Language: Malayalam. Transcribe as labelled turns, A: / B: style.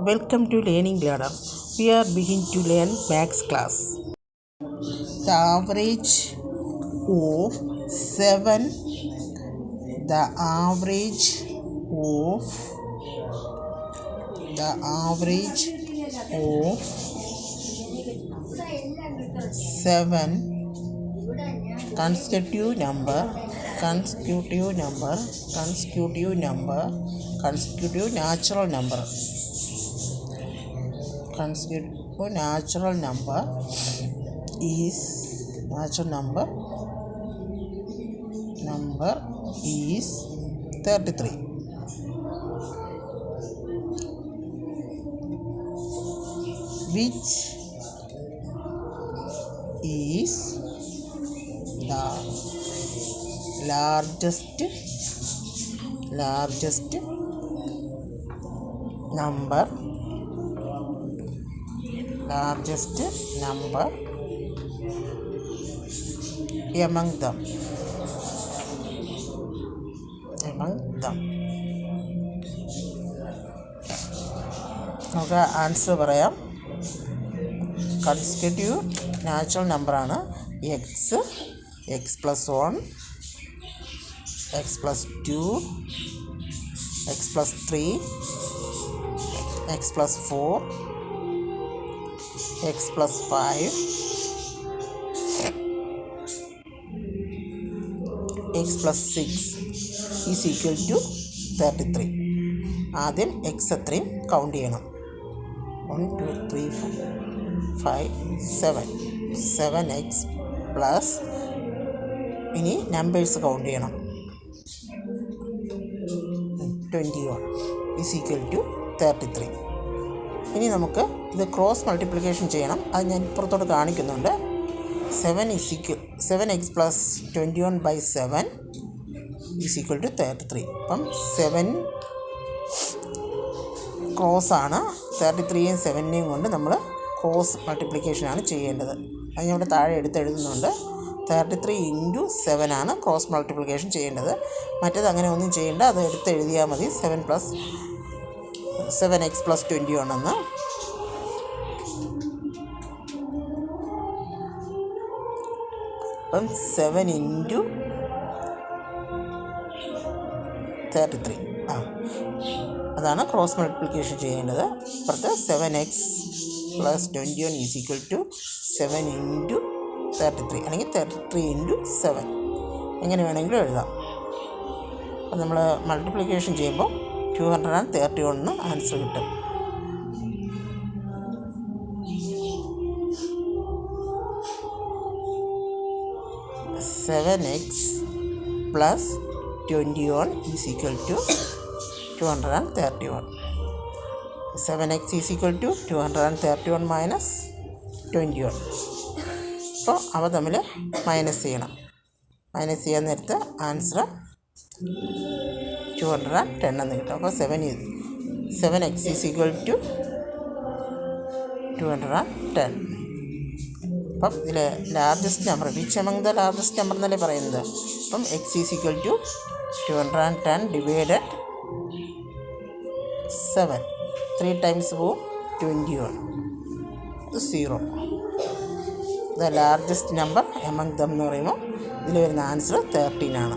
A: Welcome to Learning Ladder. We are beginning to learn maths class. The average of 7. The average of 7 consecutive natural number is 33, which is the largest number among them. നമുക്ക് ആൻസർ പറയാം. കൺസിക്യൂട്ടീവ് നാച്ചുറൽ നമ്പറാണ് x plus 1, x plus 2, x plus 3, x plus 4, x plus 5, x plus 6 is equal to 33. ആദ്യം എക്സ് എത്രയും കൗണ്ട് ചെയ്യണം. 1 2 3 4 5 7 എക്സ് പ്ലസ്, ഇനി നമ്പേഴ്സ് കൗണ്ട് ചെയ്യണം. 21 ഈസ് ഈക്വൽ ടു 33. ഇനി നമുക്ക് ഇത് ക്രോസ് മൾട്ടിപ്ലിക്കേഷൻ ചെയ്യണം. അത് ഞാൻ ഇപ്പുറത്തോട്ട് കാണിക്കുന്നുണ്ട്. 7 x plus 21/7 is equal to 33. അപ്പം 7 ക്രോസ് ആണ്. 33യും 7നെയും കൊണ്ട് നമ്മൾ ക്രോസ് മൾട്ടിപ്ലിക്കേഷനാണ് ചെയ്യേണ്ടത്. അത് ഞാൻ ഇവിടെ താഴെ എടുത്തെഴുതുന്നുണ്ട്. 33 × 7 ആണ് ക്രോസ് മൾട്ടിപ്ലിക്കേഷൻ ചെയ്യേണ്ടത്. മറ്റേത് അങ്ങനെ ഒന്നും ചെയ്യേണ്ട, അത് എടുത്തെഴുതിയാൽ മതി. 7x പ്ലസ് 21 എന്ന്. അപ്പം 7 × 33 അതാണ് ക്രോസ് മൾട്ടിപ്ലിക്കേഷൻ ചെയ്യേണ്ടത്. അപ്പുറത്ത് 7x plus 21 is equal to 7 × 33 അല്ലെങ്കിൽ 33 × 7 എങ്ങനെ വേണമെങ്കിലും എഴുതാം. അപ്പം നമ്മൾ മൾട്ടിപ്ലിക്കേഷൻ ചെയ്യുമ്പോൾ 231 ആൻസർ കിട്ടും. (7x plus 21 is equal to 231). 7x is equal to 231 minus 21. അപ്പോൾ അവ തമ്മിൽ മൈനസ് ചെയ്യണം. മൈനസ് ചെയ്യാൻ നേരത്ത് ആൻസർ 210 എന്ന് കിട്ടും. അപ്പോൾ 7x is equal to 210. അപ്പം ഇതിൽ largest number, which among the largest number എന്നല്ലേ പറയുന്നത്. അപ്പം x is equal to 210 divided 7. 3 times 21, 0. The largest number among them എന്ന് പറയുമ്പോൾ ഇതിൽ വരുന്ന ആൻസർ 13 ആണ്.